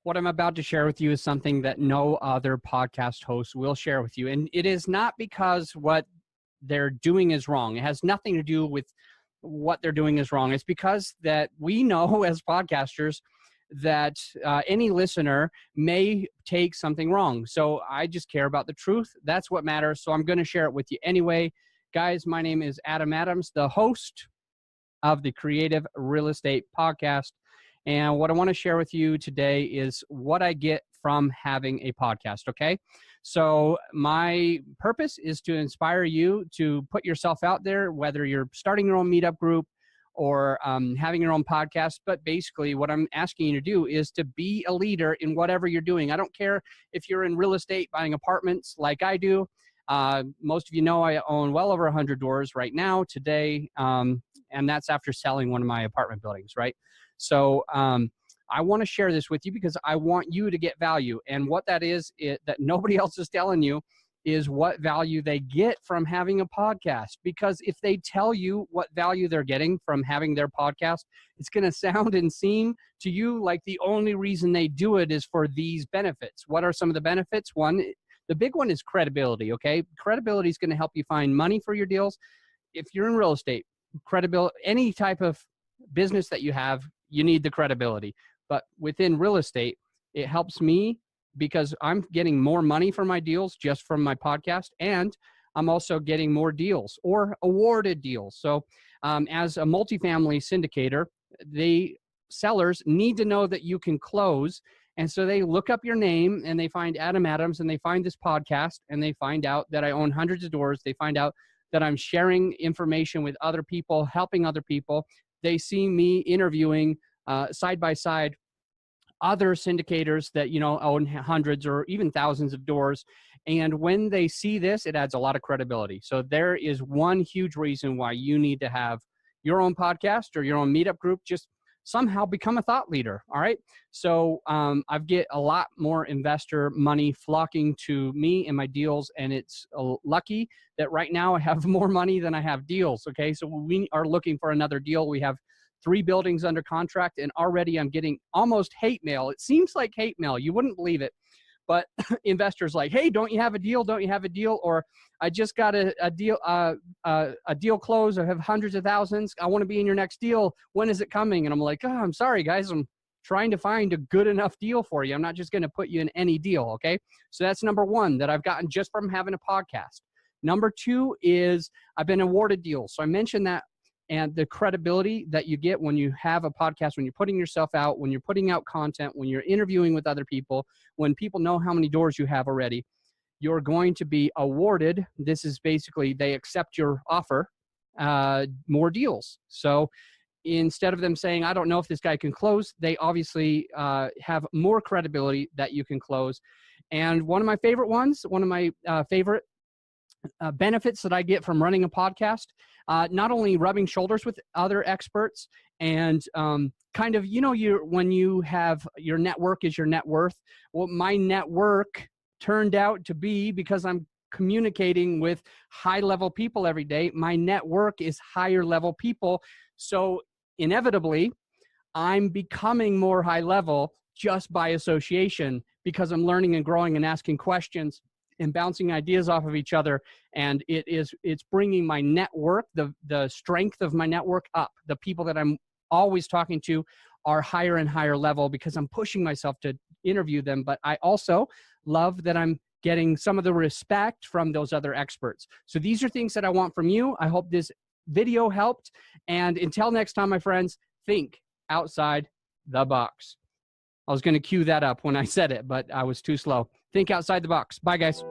What I'm about to share with you is something that no other podcast host will share with you. And it is not because what they're doing is wrong. It has nothing to do with what they're doing is wrong. It's because that we know as podcasters that any listener may take something wrong. So I just care about the truth. That's what matters. So I'm going to share it with you anyway. Guys, my name is Adam Adams, the host of the Creative Real Estate Podcast. And what I want to share with you today is what I get from having a podcast, okay? So my purpose is to inspire you to put yourself out there, whether you're starting your own meetup group or having your own podcast. But basically what I'm asking you to do is to be a leader in whatever you're doing. I don't care if you're in real estate, buying apartments like I do. Most of you know I own well over 100 doors right now today, and that's after selling one of my apartment buildings, right? So I want to share this with you because I want you to get value. And what that is, that nobody else is telling you, is what value they get from having a podcast. Because if they tell you what value they're getting from having their podcast, it's going to sound and seem to you like the only reason they do it is for these benefits. What are some of the benefits? One, the big one is credibility, okay? Credibility is going to help you find money for your deals. If you're in real estate, credibility, any type of business that you have, you need the credibility. But within real estate, it helps me because I'm getting more money for my deals just from my podcast, and I'm also getting more deals or awarded deals. So as a multifamily syndicator, the sellers need to know that you can close. And so they look up your name and they find Adam Adams and they find this podcast and they find out that I own hundreds of doors. They find out that I'm sharing information with other people, helping other people. They see me interviewing side by side other syndicators that, you know, own hundreds or even thousands of doors. And when they see this, it adds a lot of credibility. So there is one huge reason why you need to have your own podcast or your own meetup group. Just somehow become a thought leader. All right. So I get a lot more investor money flocking to me and my deals. And it's lucky that right now I have more money than I have deals. Okay. So we are looking for another deal. We have 3 buildings under contract, and already I'm getting almost hate mail. It seems like hate mail. You wouldn't believe it. But investors like, hey, don't you have a deal? Don't you have a deal? Or I just got a deal closed. I have hundreds of thousands. I want to be in your next deal. When is it coming? And I'm like, oh, I'm sorry, guys. I'm trying to find a good enough deal for you. I'm not just going to put you in any deal, okay? So that's number one that I've gotten just from having a podcast. Number 2 is I've been awarded deals. So I mentioned that. And the credibility that you get when you have a podcast, when you're putting yourself out, when you're putting out content, when you're interviewing with other people, when people know how many doors you have already, you're going to be awarded. This is basically they accept your offer, more deals. So instead of them saying, I don't know if this guy can close, they obviously have more credibility that you can close. And one of my favorite ones, one of my favorite benefits that I get from running a podcast, not only rubbing shoulders with other experts and kind of, you know, when you have your network is your net worth. Well, my network turned out to be, because I'm communicating with high level people every day, my network is higher level people. So inevitably, I'm becoming more high level just by association because I'm learning and growing and asking questions and bouncing ideas off of each other. And it's bringing my network, the strength of my network up. The people that I'm always talking to are higher and higher level because I'm pushing myself to interview them. But I also love that I'm getting some of the respect from those other experts. So these are things that I want from you. I hope this video helped. And until next time, my friends, think outside the box. I was going to cue that up when I said it, but I was too slow. Think outside the box. Bye, guys.